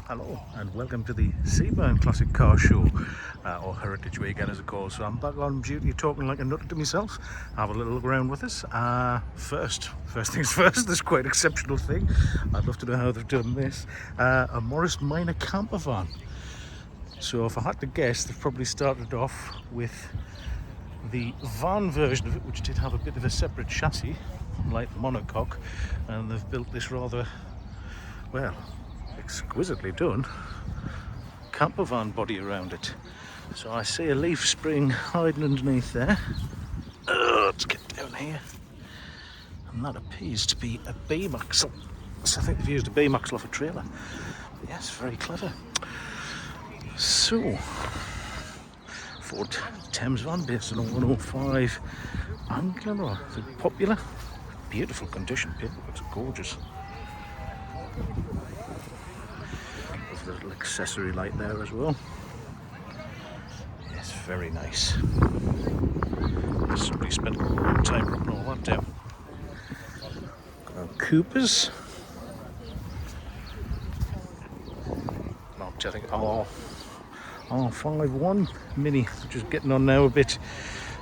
Hello and welcome to the Seaburn Classic Car Show, or Heritage Weekend as it calls. So I'm back on duty talking like a nut to myself. Have a little look around with us. First things first, this quite exceptional thing. I'd love to know how they've done this. A Morris Minor camper van. So if I had to guess, they've probably started off with the van version of it, which did have a bit of a separate chassis, like the monocoque, and they've built this rather, well, exquisitely done camper van body around it. So I see a leaf spring hiding underneath there. Let's get down here. And that appears to be a beam axle. So I think they've used a beam axle off a trailer. But yes, very clever. So, Ford Thames van based on a 105 Angler, or is it Popular? Beautiful condition, people, looks gorgeous. There's a little accessory light there as well. Yes, very nice. Somebody spent a long time rubbing all that down. Got our Coopers. Marked, I think, R51 Mini, which is getting on now a bit.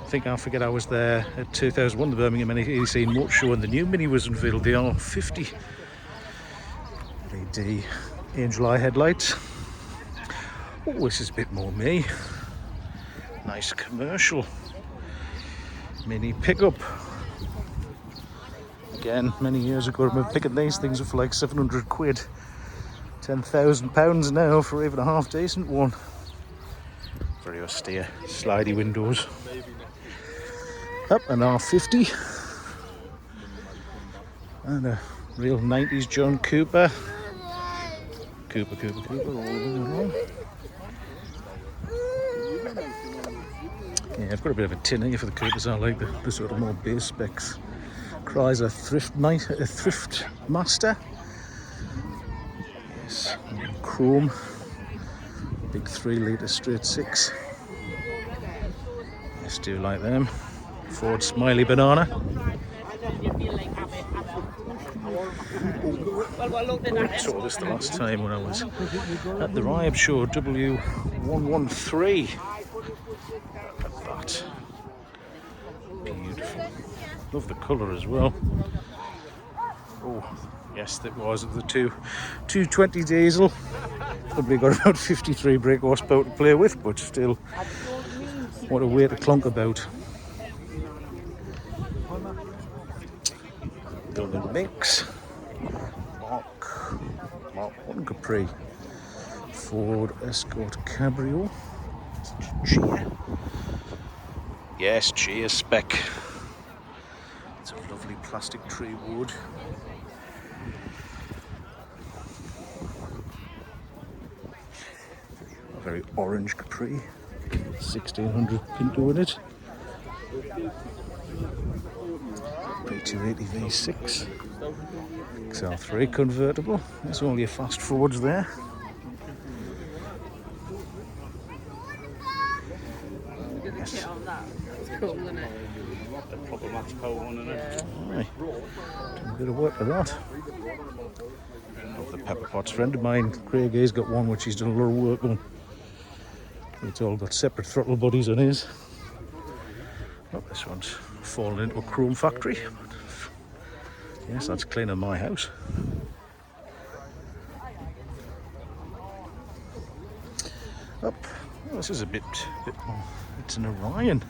I think I forget I was there at 2001, the Birmingham NEC Motor Show, and the new Mini was unveiled, the R50. LED angel eye headlights. Oh, this is a bit more me. Nice commercial Mini pickup. Again, many years ago I remember picking these things up for like 700 quid. £10,000 now for even a half decent one. Very austere, slidey windows. Up an R50. And a real 90s John Cooper. Cooper, all the way along. Yeah, I've got a bit of a tin here for the Coopers. I like the sort of more base specs. Chrysler Thrift Master. Yes, chrome. Big 3-litre straight 6. Yes, do like them. Ford Smiley Banana. I saw this the last time when I was at the Riab Show, W113. Look at that. Beautiful. Love the colour as well. Oh, yes, that was the 220 diesel. Probably got about 53 brake horsepower to play with, but still, what a way to clunk about. Building mix. Mark 1 Capri. Ford Escort Cabrio. Chia. Yes, Chia spec. It's a lovely plastic tree wood. A very orange Capri. 1600 Pinto in it. P280 V6. XL3 convertible. There's all your fast forwards there. Yes. Cool, isn't it? The proper match pole one, isn't it? Aye. Doing a bit of work with that. Love the pepper pots. Friend of mine, Craig, he's got one which he's done a lot of work on. It's all got separate throttle bodies on his. Oh, this one's fallen into a chrome factory. Yes, that's cleaner my house. Up. Oh, this is a bit more. It's an Orion.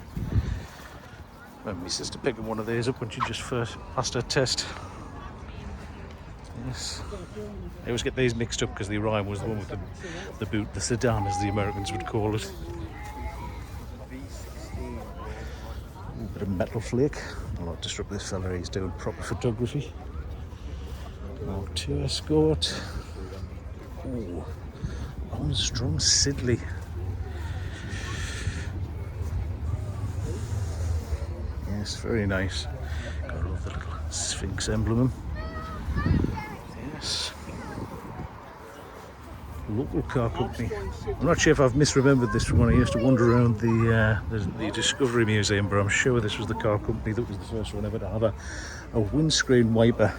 Well, my sister picked one of these up when she just first passed her test. Yes. I always get these mixed up because the Orion was the one with the boot, the sedan as the Americans would call it. A bit of metal flake. I'll not disrupt this fella, he's doing proper photography. More 2 Escort. Oh, Armstrong Sidley. Yes, very nice. Got all the little Sphinx emblem. Yes. Local car company. I'm not sure if I've misremembered this from when I used to wander around the Discovery Museum, but I'm sure this was the car company that was the first one ever to have a windscreen wiper.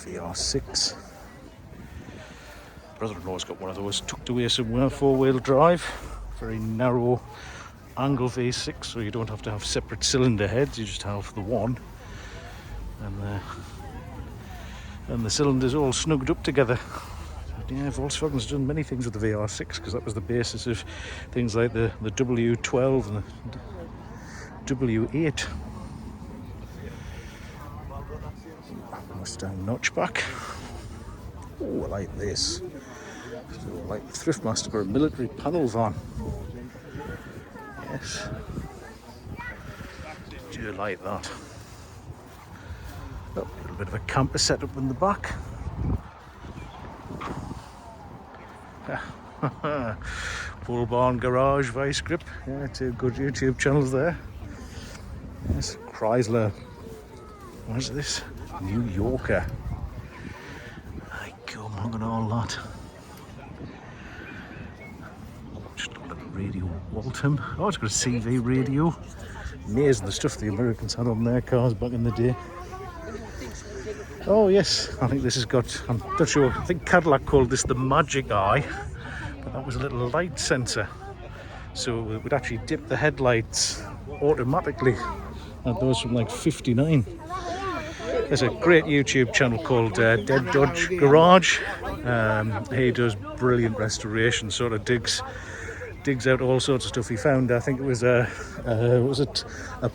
VR6. Brother-in-law's got one of those tucked away somewhere, 4-wheel drive, very narrow angle V6, so you don't have to have separate cylinder heads, you just have the one, and the cylinders all snugged up together. Yeah, Volkswagen's done many things with the VR6 because that was the basis of things like the W12 and the W8. Mustang notchback. Oh, I like this. So, like Thriftmaster, but a military panel van. Yes. Do you like that? Oh, a little bit of a camper setup in the back. Bull Barn Garage Vice Grip. Yeah, 2 good YouTube channels there. Yes, Chrysler. What is this? New Yorker. I come, look at all that. Just look at the radio. Waltham. Oh, it's got a CV radio. Amazing the stuff the Americans had on their cars back in the day. Oh yes, I think this has got, I'm not sure, I think Cadillac called this the Magic Eye, but that was a little light sensor. So it would actually dip the headlights automatically. And those from like 59. There's a great YouTube channel called Dead Dodge Garage. He does brilliant restoration, sort of digs out all sorts of stuff. He found, I think it was a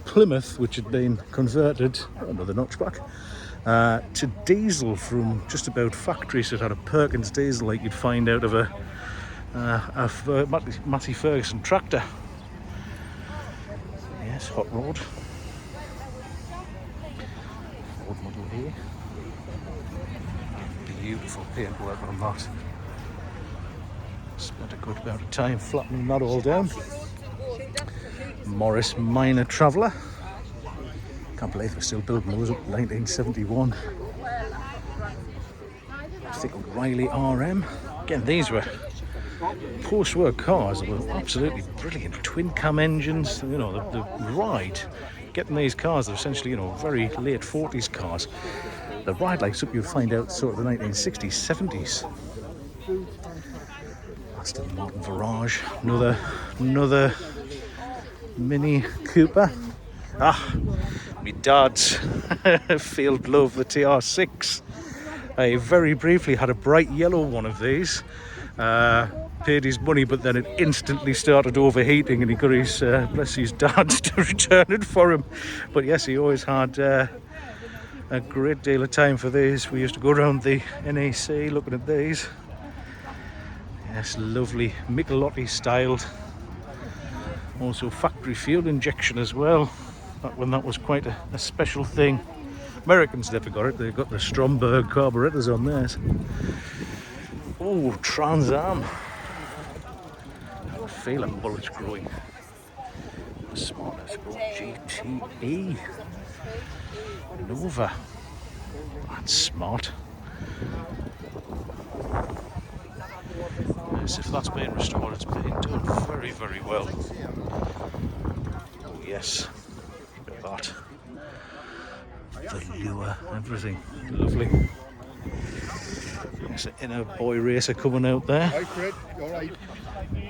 Plymouth which had been converted, another notchback, to diesel from just about factory. So it had a Perkins diesel like you'd find out of a Matty Ferguson tractor. Yes, hot rod. Ford Model A. Beautiful paintwork on that. Spent a good amount of time flattening that all down. Morris Minor Traveller. Can't believe we're still building those up in 1971. I think Riley RM. Again, these were post-war cars that were absolutely brilliant. Twin cam engines, you know, the ride. Getting these cars, they're essentially, you know, very late 40s cars. The ride like something you'd find out sort of the 1960s, 70s. Aston Martin Virage, another Mini Cooper. My dad's field love, the TR6. I very briefly had a bright yellow one of these. Paid his money, but then it instantly started overheating, and he got his bless his dad to return it for him. But yes, he always had a great deal of time for these. We used to go around the NAC looking at these. Yes, lovely Michelotti styled. Also factory fuel injection as well. Back when that was quite a special thing. Americans never got it. They've got the Stromberg carburetors on theirs. Oh, Trans Am. I can feel a bullets growing. Smart, let's go. GTE. Nova. That's smart. Yes, if that's being restored, it's being done very, very well. Oh, yes. Look at that. The lure, everything. Lovely. There's an inner boy racer coming out there. Hi Fred, you alright?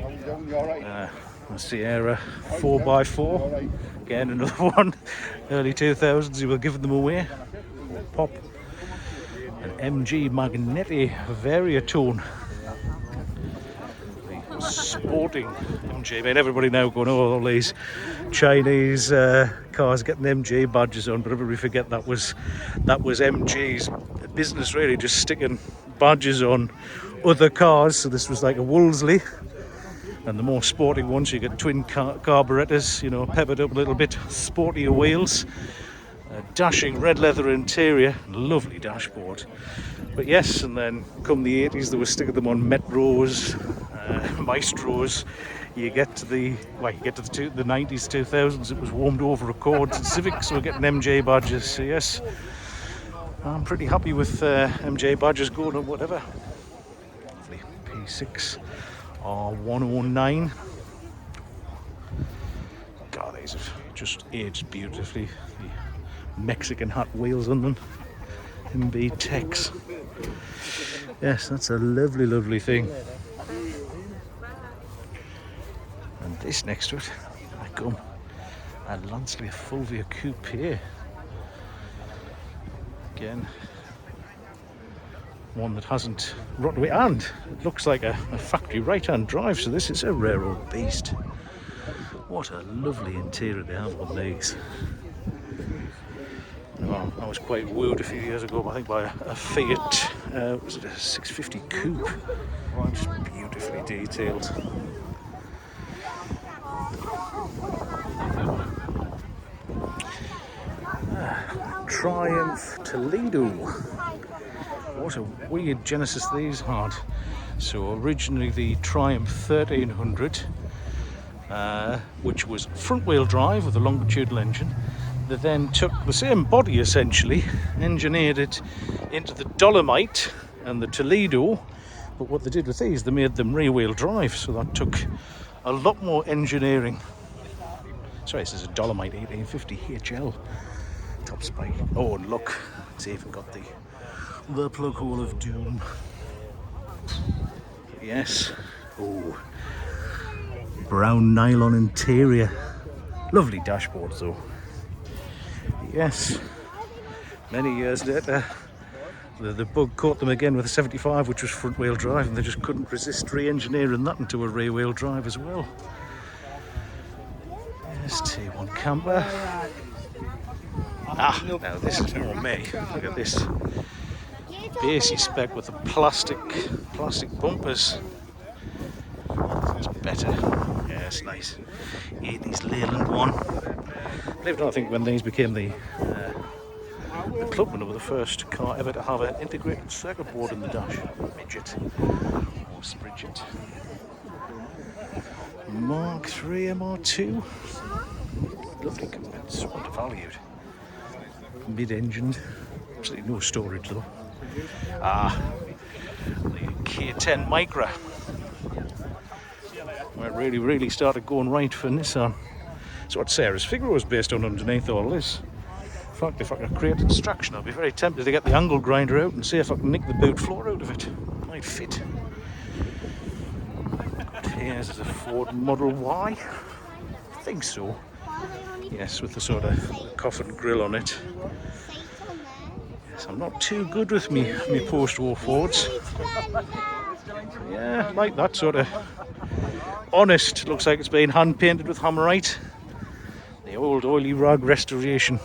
How you doing? You alright? The Sierra 4x4. Again, another one. Early 2000s, you were giving them away. Pop. An MG Magneti Variatone. The sporting MG. I mean, everybody now going, oh, all these Chinese cars getting MG badges on, but everybody forget that was MG's business, really, just sticking badges on other cars. So this was like a Wolseley, and the more sporting ones, you get twin carburetors, you know, peppered up a little bit, sportier wheels, dashing red leather interior, lovely dashboard. But yes, and then come the 80s, they were sticking them on Metros, Maestros. You get to the 90s, 2000s, it was warmed over Accords and Civics, so we're getting MJ badges. So yes, I'm pretty happy with MJ badges going on whatever. Lovely P6 R109. God, these have just aged beautifully. The Mexican hat wheels on them. MB Tex. Yes, that's a lovely, lovely thing. And this next to it, I come, a Lansley Fulvia Coupe. Again, one that hasn't rotted away, and it looks like a factory right-hand drive, so this is a rare old beast. What a lovely interior they have on these. Well, I was quite wooed a few years ago, I think, by a Fiat, was it a 650 Coupe? Just beautifully detailed. Triumph Toledo. What a weird genesis these had. So originally the Triumph 1300, which was front-wheel drive with a longitudinal engine. They then took the same body essentially, engineered it into the Dolomite and the Toledo, but what they did with these, they made them rear-wheel drive, so that took a lot more engineering. Sorry, this is a Dolomite 1850 HL top spike. Oh, and look, it's even got the plug hole of doom. Yes. Oh, brown nylon interior. Lovely dashboards though. Yes. Many years later, the bug caught them again with a 75, which was front wheel drive, and they just couldn't resist re-engineering that into a rear wheel drive as well. Yes, T1 camper. Ah, now this is more me. Look at this. Basic spec with the plastic bumpers. It's better. Yeah, it's nice. 80s Leyland one. Believe it or not, I think when these became the Clubman, were the first car ever to have an integrated circuit board in the dash. Midget or Spridget. Mark III MR2. Lovely conveyance, undervalued. Mid-engined. Absolutely no storage though. Ah, the K10 Micra. Where it really started going right for Nissan. So what Sarah's figure was based on underneath all this. In fact, if I could create a distraction, I'd be very tempted to get the angle grinder out and see if I can nick the boot floor out of it. Might fit. Here's a Ford Model Y. I think so. Yes, with the sort of coffin grille on it. Yes, I'm not too good with me post-war Fords. Yeah, like that sort of honest. Looks like it's been hand painted with hammerite. The old oily rag restoration.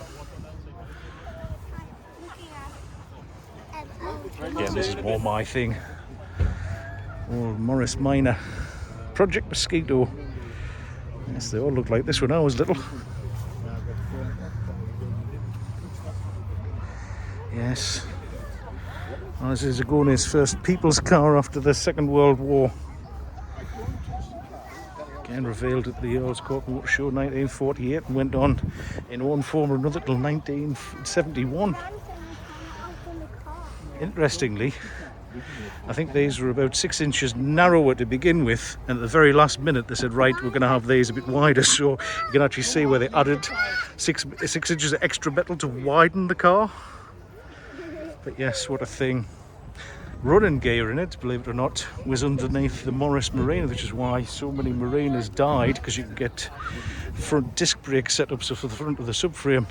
Again, this is more my thing. Old Morris Minor. Project Mosquito. Yes, they all look like this when I was little. Yes. Well, this is Agone's first people's car after the Second World War. Again, revealed at the Earls Court Motor Show 1948 and went on in one form or another till 1971. Interestingly, I think these were about 6 inches narrower to begin with, and at the very last minute they said, right, we're going to have these a bit wider, so you can actually see where they added six inches of extra metal to widen the car. But yes, what a thing. Running gear in it, believe it or not, was underneath the Morris Marina, which is why so many Marinas died, because you can get front disc brake setups for the front of the subframe.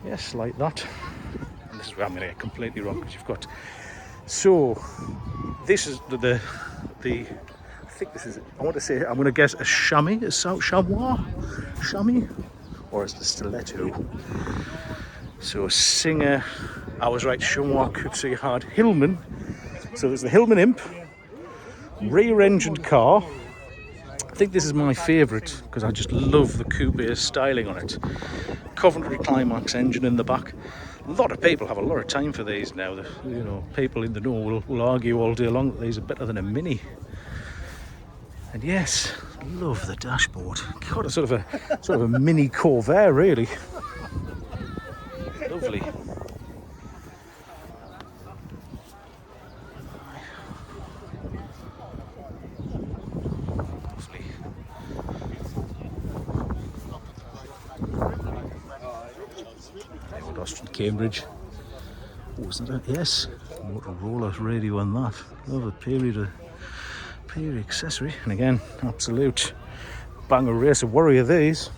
Yes, like that. And this is where I'm going to get completely wrong, because you've got... So, this is the I think this is, I want to say, I'm going to guess a chamois, chamois, or is it a stiletto? So Singer, I was right, chamois coupe, so you had Hillman. So there's the Hillman Imp, rear-engined car. I think this is my favourite, because I just love the coupe styling on it. Coventry Climax engine in the back. A lot of people have a lot of time for these now. You know, people in the know will argue all day long that these are better than a Mini. And yes, love the dashboard. God, it's sort of a mini Corvair, really. Lovely. Lovely. Old Austin Cambridge. Oh, isn't it? Yes, Motorola radio on that. Love a period accessory. And again, absolute banger racer warrior these.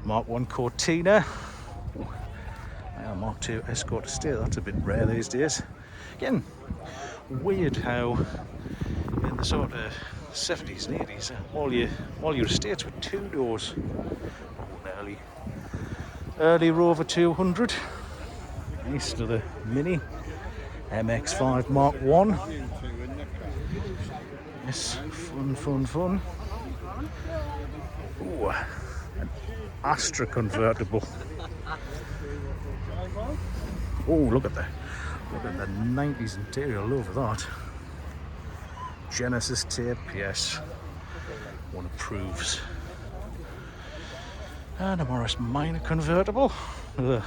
Mark 1 Cortina. Yeah, Mark 2 Escort Estate. That's a bit rare these days. Again, weird how in the sort of 70s and 80s, all your estates were 2 doors. Oh, an early Rover 200. Nice, another Mini MX-5 Mark 1. Yes, fun. Ooh, an Astra convertible. Oh, look at the 90s interior. Love that. Genesis tape, yes. One approves. And a Morris Minor convertible with a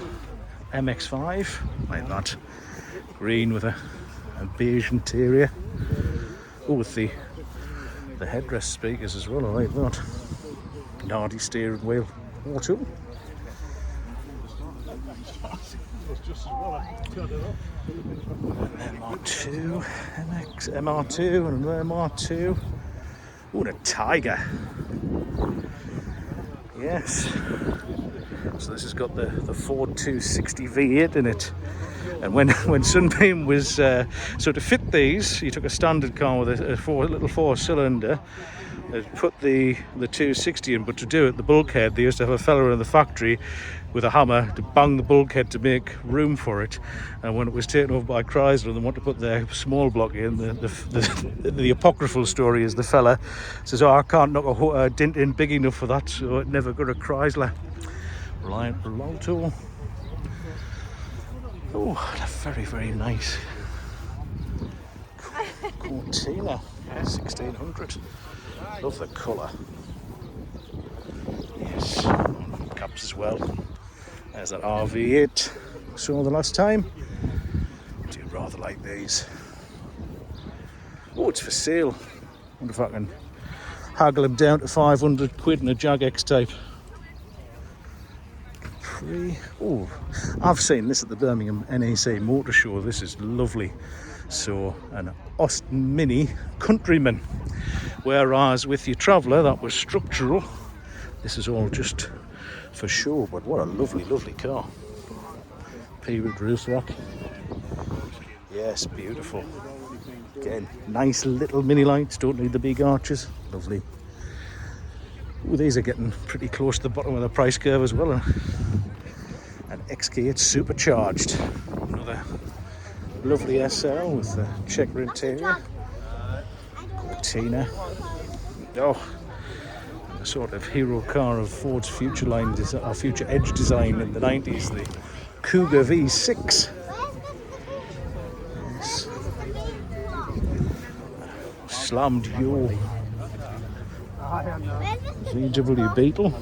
MX-5, like that. Green with a beige interior. Oh, with the headrest speakers as well, I like that. Nardy steering wheel, auto. An MR2, MR2 and an MR2. Oh, and a Tiger. Yes. So this has got the Ford 260 V8 in it. And when Sunbeam was so to fit these, you took a standard car with a little four-cylinder, put the 260 in, but to do it, the bulkhead, they used to have a fella in the factory with a hammer to bang the bulkhead to make room for it. And when it was taken over by Chrysler and they wanted to put their small block in, the apocryphal story is the fella says, "Oh, I can't knock a dent in big enough for that," so it never got a Chrysler. Reliant Rialto. Oh, a very nice Cortina 1600. Love the colour. Yes, caps as well. There's that RV8 we saw the last time. Do you rather like these? Oh, it's for sale. Wonder if I can haggle them down to 500 quid in a Jag X type. Oh, I've seen this at the Birmingham NEC Motor Show. This is lovely. So, an Austin Mini Countryman. Whereas with your Traveller, that was structural. This is all just for show, but what a lovely car. Period roof rack. Yes, beautiful. Again, nice little mini lights, don't need the big arches. Lovely. Ooh, these are getting pretty close to the bottom of the price curve as well. An XK8 supercharged. Another lovely SL with the checker interior. Cortina. Oh, a sort of hero car of Ford's future Edge design in the 90s, the Cougar V6. Yes. Slammed Yo. VW Beetle.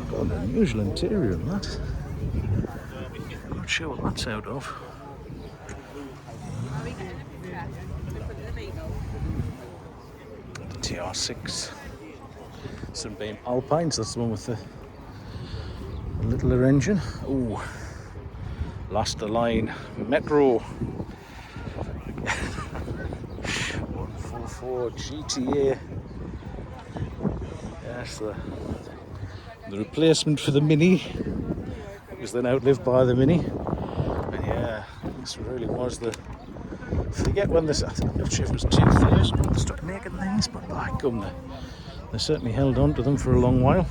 Got an unusual interior in that. I'm not sure what that's out of. The TR6. Sunbeam Alpines, that's the one with the littler engine. Ooh, Last Line Metro. 144 GTA. Yes, the replacement for the Mini. It was then outlived by the Mini. But yeah, this really was the. I forget when this. I'm not sure if it was 2000 when they stopped making things, but by gum, they certainly held on to them for a long while.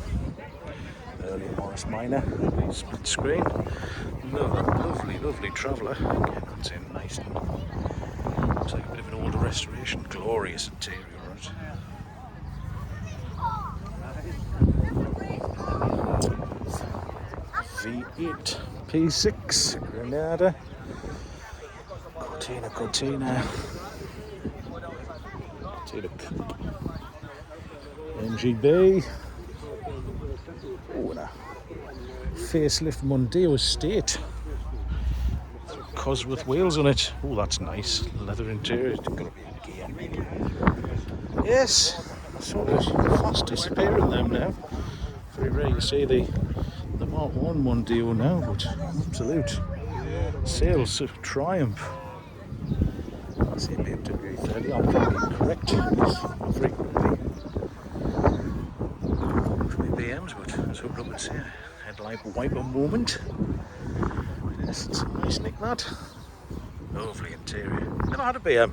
Early Morris Minor, split screen. Lovely Traveller. Again, that's in nice. Looks like a bit of an older restoration. Glorious interior, right? V8 P6 Granada. Cortina. MGB. Oh, and a facelift Mondeo Estate. Cosworth wheels on it. Oh, that's nice. Leather interior. It's got to be a gear. Yes, sort of fast disappearing them now. Very rare you see the Part 1 Mondeo now, but absolute sales triumph. Same BMW 30, I'm probably correct. Yes, frequently BMs, but I was hoping I would see a headlight wiper moment. Yes, it's a nice nick that. Lovely interior. Never had a BM.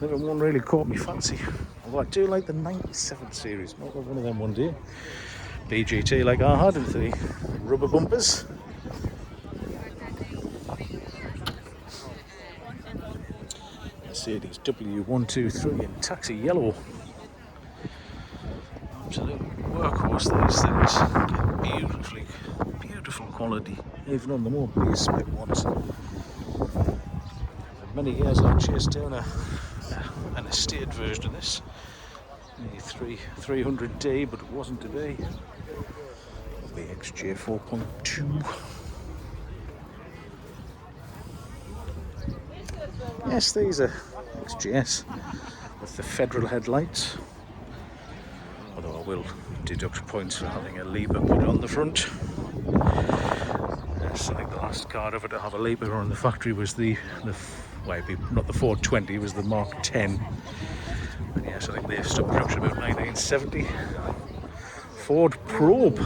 Never one really caught me fancy. Although I do like the 97 series, not one of them one day. BGT like I had with the rubber bumpers. Mercedes W123 in taxi yellow. Absolute workhorse, these things. Get beautiful quality, even on the more base spec ones. For many years I chased down an estate version of this. The 300D, but it wasn't to be. The XJ 4.2. Yes, these are XJS with the federal headlights. Although I will deduct points for having a Liber put on the front. Yes, I think the last car ever to have a Liber on the factory was not the 420, it was the Mark 10. And yes, I think they stopped production about 1970. Ford Probe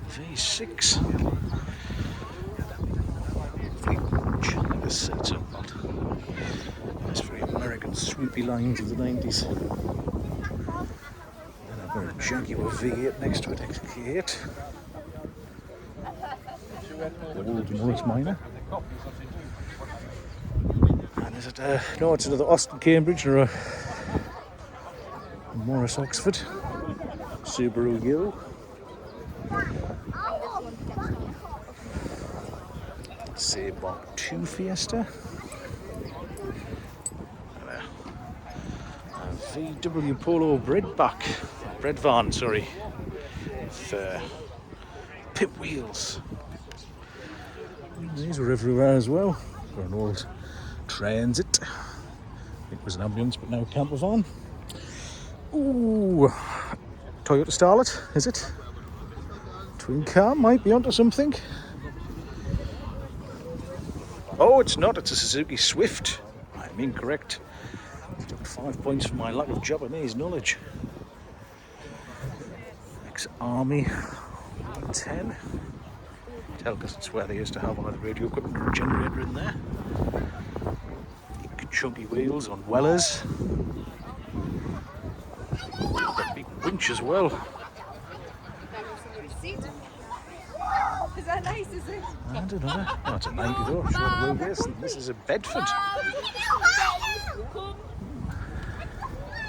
V6. The seats up that. Nice, very American swoopy lines of the 90s. And I've got a Jaguar V8 next to it, XK8. Old Morris Minor. And is it, no, it's another Austin Cambridge or a Morris Oxford. Subaru U. Seaburn 2 Fiesta. And a VW Polo bread van, sorry, with pit wheels. These were everywhere as well. For an old Transit. It was an ambulance, but now a camper van. Ooh, Toyota Starlet, is it? Twin car, might be onto something. Oh, it's not, it's a Suzuki Swift. I'm incorrect. Took 5 points for my lack of Japanese knowledge. Ex-Army 10. Tell, because it's where they used to have all the radio equipment and generator in there. Big chunky wheels on Wellers. Got a big winch as well. Is that nice, is it? I don't know. Oh, it's a 90 though. I'm sure the road is. This is a Bedford.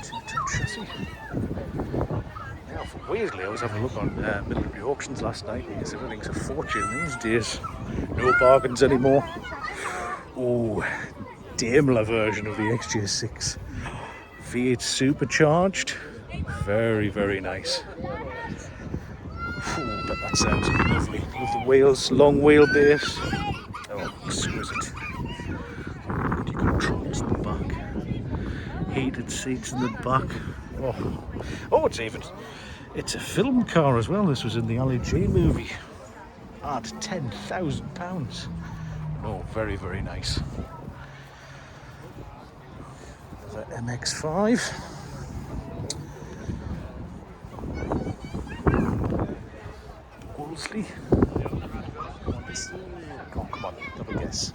Two-ton chassis. Now, weirdly, I was having a look on military auctions last night because everything's a fortune these days. No bargains anymore. Oh, Daimler version of the XJ6. V8 supercharged. Very, very nice. Ooh, but that sounds lovely. With the wheels, long wheelbase. Oh, exquisite. Good controls in the back. Heated seats in the back. Oh, it's a film car as well. This was in the Ali G movie. At £10,000. Oh, very, very nice. The MX-5. Wolseley. Oh, come on, double guess.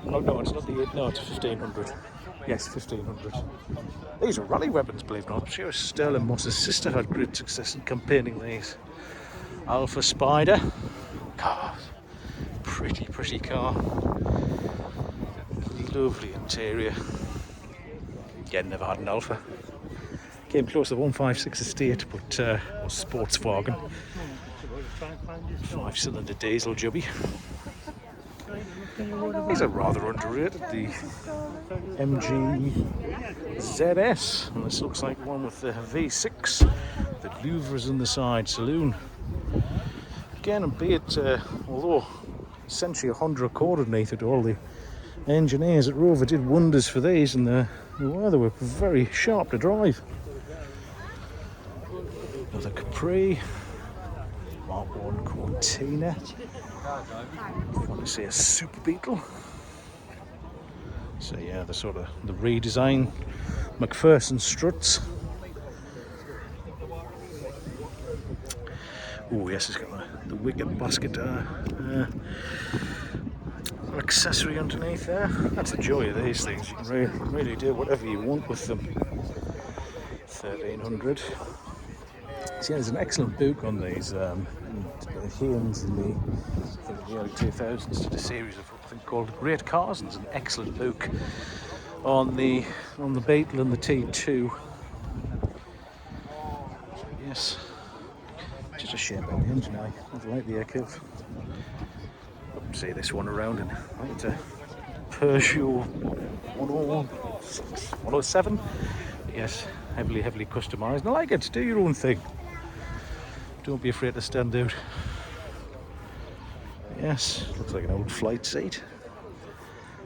No, it's not the 8, no, it's 1500. Yes, 1500. These are rally weapons, believe it or not. I'm sure Sterling Moss's sister had great success in campaigning these. Alpha Spider. God, pretty car. Lovely interior. Again, never had an Alpha. Came close to 156 estate, but was Sportswagen. 5-cylinder diesel jubby. These are rather underrated, the MG ZS, and this looks like one with the V6. The louvres in the side saloon. Again, and be it, although essentially a Honda Accord underneath it, all the engineers at Rover did wonders for these, and they were very sharp to drive. Another Capri. Mark 1 Cortina. I want to say a Super Beetle. So yeah, the sort of the redesign McPherson struts. Oh yes, it's got the wicked basket accessory underneath there. That's the joy of these things. You can really do whatever you want with them. 1300. So yeah, there's an excellent book on these. Haynes in the early 2000s did a series of something called Great Cars, and there's an excellent book on the Beetle and the T2. Yes, just a shame about the engine. I like the Echo. See this one around, and it's a Peugeot 101, 107. Yes, heavily customised. And I like it. Do your own thing. Don't be afraid to stand out. Yes, looks like an old flight seat.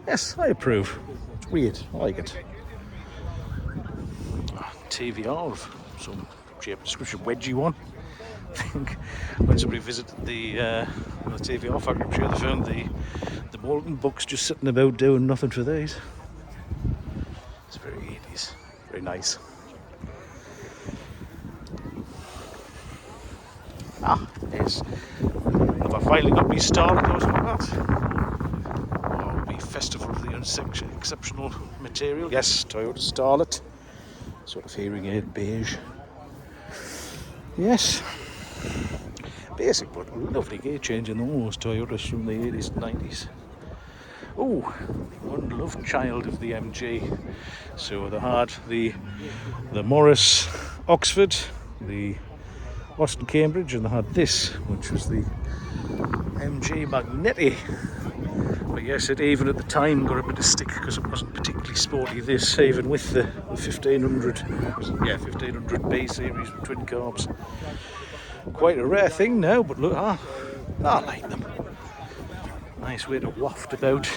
Yes, I approve. It's weird. I like it. TVR of some shape description, wedgie one. I think when somebody visited the TVR factory, I'm sure they found the Molten books just sitting about doing nothing for these. It's very 80s, very nice. Yes. Have I finally got me started or something like that? Oh, the Festival of the Exceptional Material. Yes, Toyota Starlet. Sort of hearing aid beige. Yes. Basic but lovely gear change in all those Toyotas from the 80s and 90s. Oh, one loved child of the MG. So they had the Morris Oxford, the Austin Cambridge, and they had this, which was the MG Magnetti. But yes, it even at the time got a bit of stick because it wasn't particularly sporty, this, even with the 1500, yeah, 1500B series with twin carbs. Quite a rare thing now, but look, I like them. Nice way to waft about.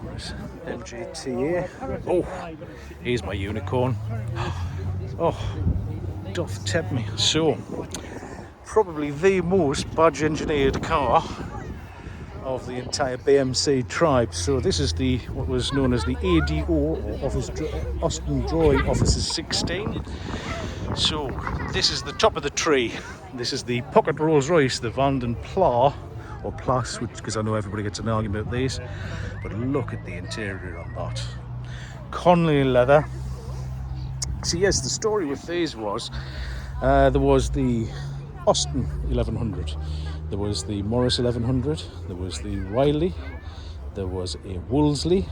Nice MGTA. Oh, here's my unicorn. Oh, doth tempt me. So, probably the most badge engineered car of the entire BMC tribe. So this is the what was known as the ADO, or Austin Drawing Officers 16. So this is the top of the tree. This is the pocket Rolls Royce, the Van den Pla, or Plus, because I know everybody gets an argument about these. But look at the interior on that. Conley leather. So yes, the story with these was there was the Austin 1100, there was the Morris 1100, there was the Riley, there was a Wolseley,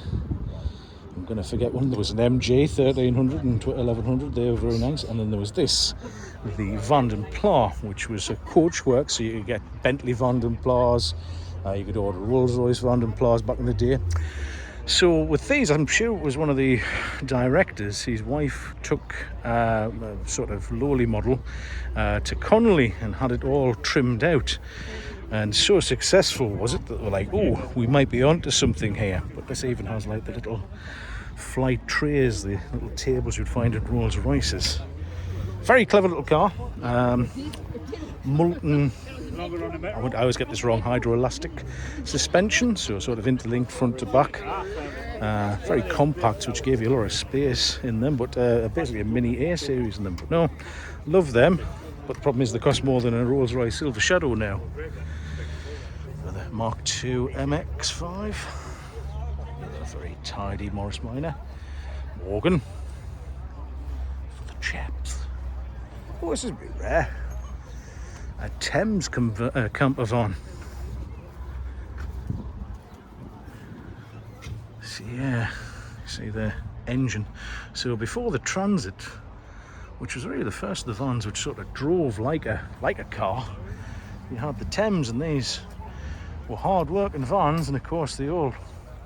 I'm going to forget one, there was an MJ 1300 and 1100, they were very nice, and then there was this, the Van den Pla, which was a coachwork, so you could get Bentley Van den Plas, you could order Rolls Royce Van den Plas back in the day. So with these, I'm sure it was one of the directors, his wife took a sort of lowly model to Connolly and had it all trimmed out. And so successful was it that they were like, oh, we might be onto something here. But this even has like the little flight trays, the little tables you'd find at Rolls Royces. Very clever little car. Molten, I always get this wrong, hydroelastic suspension, so sort of interlinked front to back. Very compact, which gave you a lot of space in them, but basically a mini A series in them. But no, love them, but the problem is they cost more than a Rolls Royce Silver Shadow now. With a Mark II MX-5, a very tidy Morris Minor. Morgan for the chaps. Oh, this is a bit rare. A Thames camper van. So yeah, you see the engine. So before the Transit, which was really the first of the vans which sort of drove like a car, you had the Thames, and these were hard working vans, and of course they all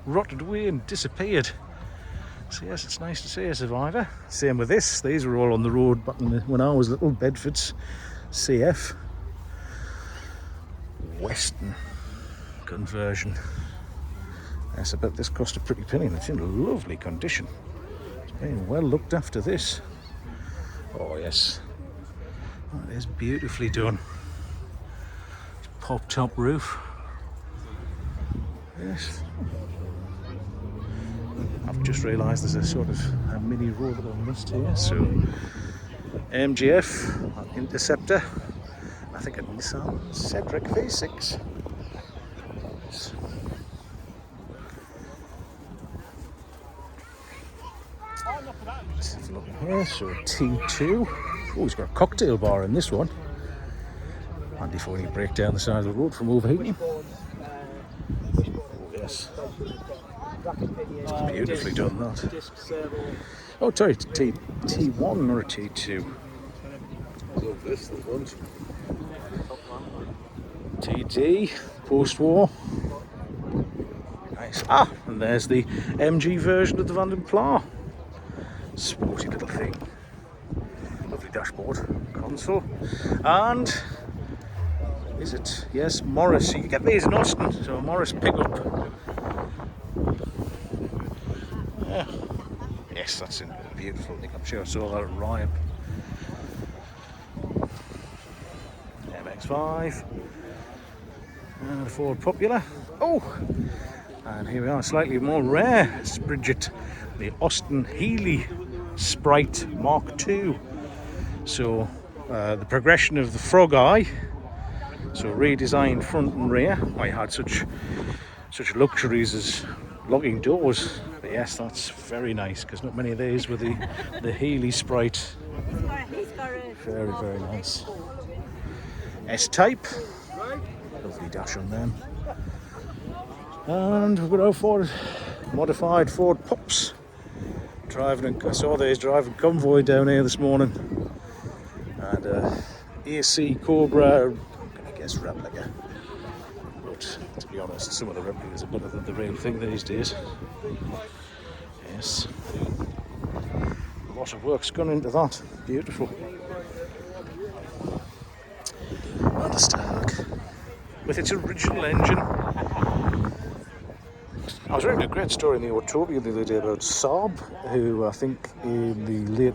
rotted away and disappeared. So yes, it's nice to see a survivor. Same with this, these were all on the road back when I was little, Bedfords CF. Western conversion. Yes, I bet this cost a pretty penny, and it's in lovely condition. It's being well looked after, this. Oh yes, that is beautifully done. Pop top roof. Yes. I've just realised there's a sort of a mini road that I've missed here. So MGF Interceptor. I think a Nissan Cedric V6. Let's have a look here. So a T2. Oh, he's got a cocktail bar in this one. Handy for when you break down the side of the road from overheating. Oh, yes. It's beautifully done, that. Oh, sorry, it's T1 or a T2. TD, post-war. Nice. Ah, and there's the MG version of the Van den Pla. Sporty little thing. Lovely dashboard, console. And is it? Yes, Morris. You can get these in Austin, so a Morris pickup. Yeah. Yes, that's beautiful. I'm sure I saw that at Ryan. MX-5 and a Ford Popular. Oh, and here we are, slightly more rare. It's Bridget, the Austin Healey Sprite Mark II. So the progression of the Frog Eye. So redesigned front and rear. I had such luxuries as locking doors. But yes, that's very nice because not many of these were the Healey Sprite. Very, very nice. S-Type. Lovely dash on them. And we've got our Ford, modified Ford Pops. I saw these driving convoy down here this morning. And AC Cobra, I guess replica. But to be honest, some of the replicas are better than the real thing these days. Yes. A lot of work's gone into that. Beautiful. And a Stark with its original engine. I was reading a great story in the Autopia the other day about Saab, who I think in the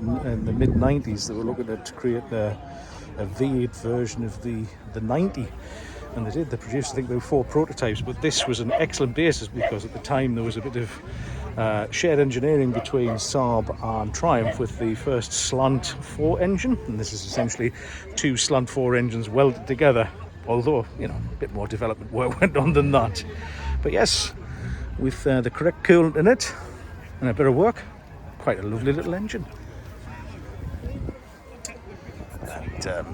mid 90s they were looking to create a V8 version of the 90, and they did. They produced, I think, there were 4 prototypes, but this was an excellent basis because at the time there was a bit of shared engineering between Saab and Triumph with the first slant 4 engine, and this is essentially 2 slant 4 engines welded together, although, you know, a bit more development work went on than that. But yes, with the correct coolant in it and a bit of work, quite a lovely little engine. And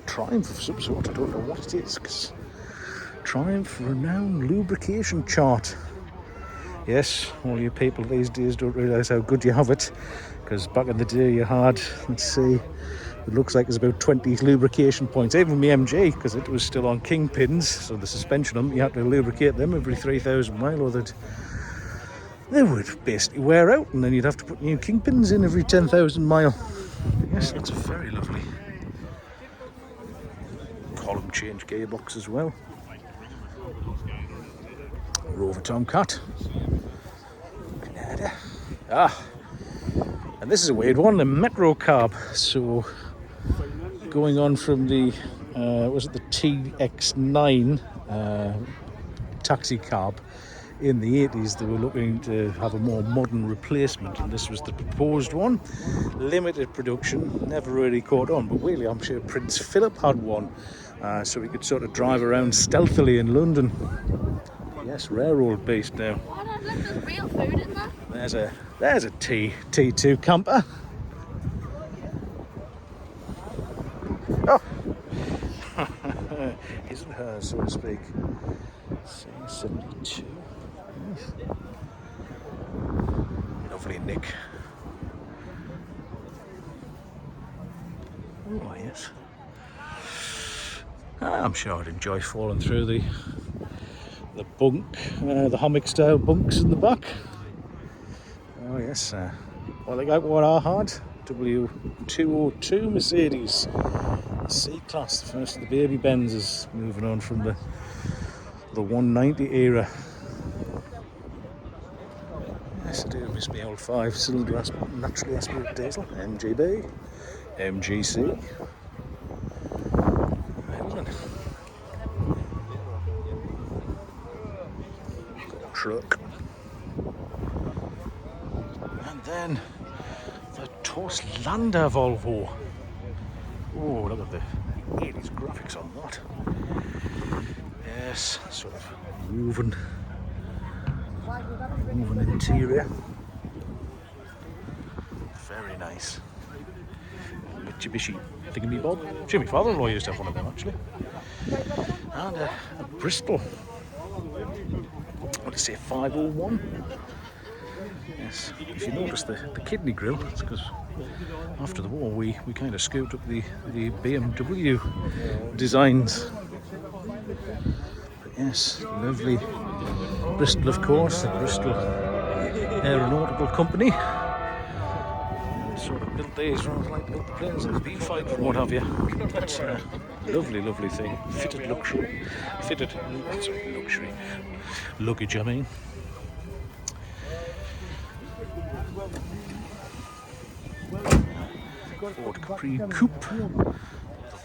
Triumph of some sort, I don't know what it is, because Triumph renowned lubrication chart. Yes, all you people these days don't realise how good you have it, because back in the day you had, let's see, it looks like there's about 20 lubrication points, even the MG, because it was still on kingpins, so the suspension on them, you had to lubricate them every 3,000 mile, or they would basically wear out, and then you'd have to put new kingpins in every 10,000 mile. Yes, that's very lovely. Column change gearbox as well. Rover Tomcat. Canada. And this is a weird one, the Metro Cab. So going on from the was it the TX9 taxi cab in the 80s, they were looking to have a more modern replacement, and this was the proposed one. Limited production, never really caught on, but really I'm sure Prince Philip had one, so we could sort of drive around stealthily in London. Yes, railroad based now. Oh, no, look, there's real food in there. There's a T2 camper. Oh, his and hers, so to speak. C72. Lovely nick. Oh yes. I'm sure I'd enjoy falling through the bunk, the hammock style bunks in the back. Oh yes. Well, I got what I had. W202 Mercedes C-Class, the first of the baby Benzes, moving on from the 190 era. Yes, I do. It's my old 5-cylinder naturally aspirated diesel, MGB, MGC. Excellent. Truck. And then the Torslander Volvo. Oh, look at the 80s graphics on that. Yes, sort of woven interior. Very nice. Mitsubishi thingamy-bob. My father-in-law used to have one of them actually. And a Bristol. What did I say, 501? Yes, if you notice the kidney grille, it's because after the war we kind of scooped up the BMW designs. But yes, lovely Bristol, of course, the Bristol Aeronautical Company. Sort of built these rather like built the planes of the B-5 and what have you. It's a lovely thing. Fitted luxury. Luxury. Luggage, I mean. Ford Capri Coupe. The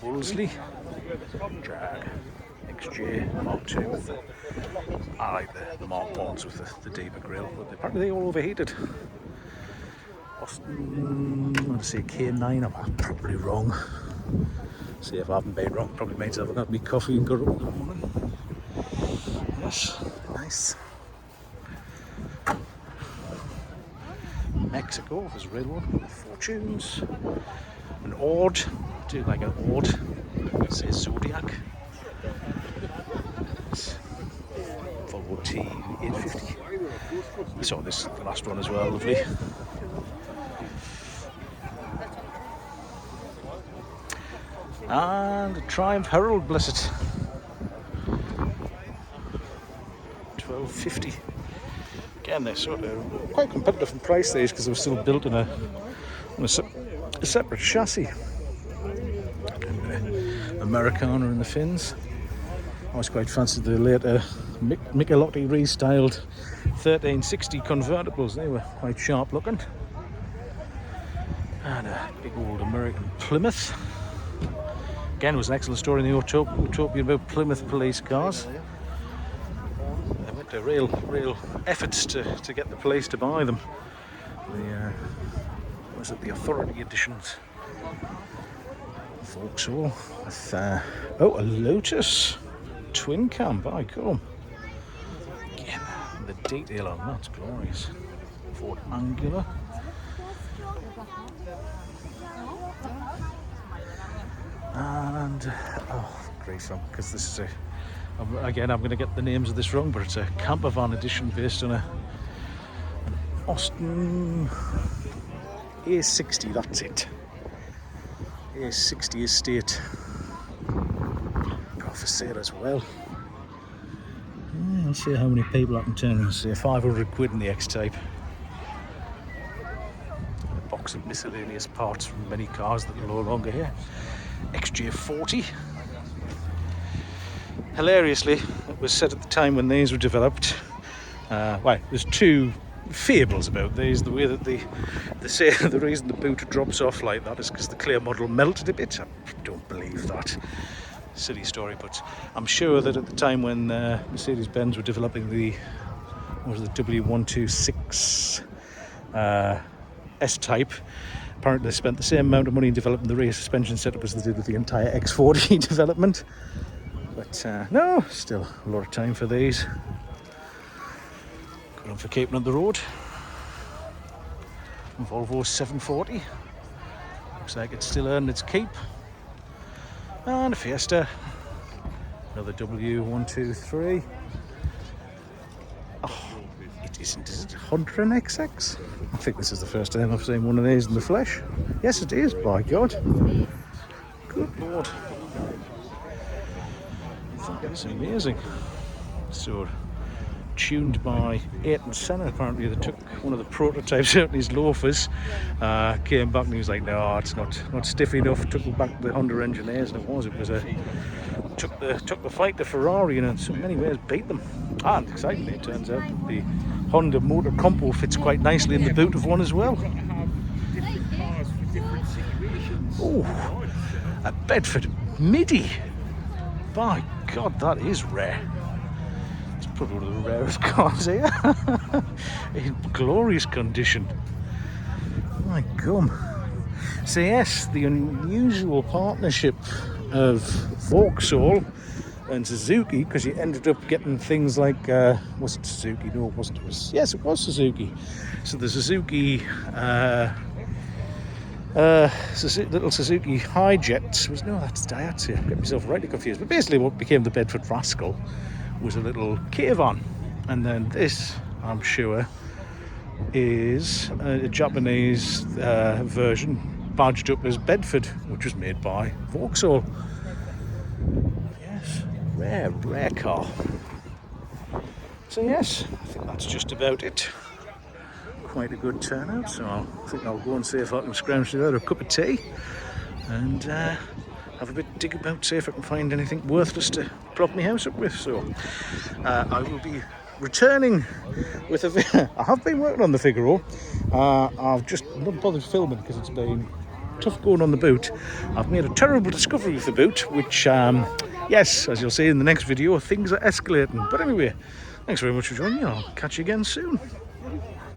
Wolseley. Jag. XJ Mark II with the, I like the Mark Bonds with the deeper grille, but apparently they all overheated. I'm going to say K9, I'm probably wrong. See if I haven't been wrong, probably means I haven't had me coffee and got up in the morning. Yes, nice. Mexico, there's a railroad, Fortunes, an Ord, do like an Ord, say Zodiac. Volvo T850. I saw this, the last one as well, lovely. And a Triumph Herald, bless it. 1250. Again, they're sort of quite competitive in price these because they were still built on a separate chassis. Americana in the fins. I was quite fancied the later Michelotti restyled 1360 convertibles. They were quite sharp looking. And a big old American Plymouth. Again, it was an excellent story in the Utopia about Plymouth police cars. They went to real efforts to get the police to buy them. The Authority editions. Vauxhall with a Lotus twin cam, by come. Again, the detail on that's glorious. Ford Angular. And great film, because this is again, I'm going to get the names of this wrong, but it's a camper van edition based on an Austin A60, that's it. A60 estate. Got for sale as well. I'll see how many people I can turn and say 500 quid in the X-Type. A box of miscellaneous parts from many cars that you'll no longer hear. XJ40. Hilariously, it was said at the time when these were developed, there's two fables about these. The way that they say the reason the boot drops off like that is because the clear model melted a bit. I don't believe that. Silly story, but I'm sure that at the time when Mercedes-Benz were developing the W126 S-Type, apparently they spent the same amount of money in developing the rear suspension setup as they did with the entire X40 development. But no, still a lot of time for these. Good one for keeping on the road. Volvo 740. Looks like it's still earning its keep. And a Fiesta. Another W123. Is it Hunter and XX? I think this is the first time I've seen one of these in the flesh. Yes, it is, by God. Good Lord. That's amazing. So, tuned by Ayrton Senna, apparently. They took one of the prototypes out in his loafers, came back and he was like, no, it's not stiff enough. Took it back to the Honda engineers, and it was took the fight to Ferrari and in so many ways beat them. And excitingly, it turns out that the Honda motor compo fits quite nicely in the boot of one as well. Oh, a Bedford Midi. By God, that is rare. It's probably one of the rarest cars here. In glorious condition. My gum. So yes, the unusual partnership of Vauxhall and Suzuki, because you ended up getting things like, was it Suzuki? No, it wasn't. Yes, it was Suzuki. So the Suzuki, little Suzuki Hi-Jet was, no, that's Daihatsu. I get myself rightly confused. But basically what became the Bedford Rascal was a little K-Van. And then this, I'm sure, is a Japanese version badged up as Bedford, which was made by Vauxhall. Yes, rare car. So yes, I think that's just about it. Quite a good turnout, so I think I'll go and see if I can scrounge together a cup of tea and have a bit dig about, see if I can find anything worthless to prop my house up with. So I will be returning with a I have been working on the Figaro. I've just not bothered filming because it's been tough going on the boot. I've made a terrible discovery with the boot, which yes, as you'll see in the next video, things are escalating. But anyway, thanks very much for joining me. I'll catch you again soon.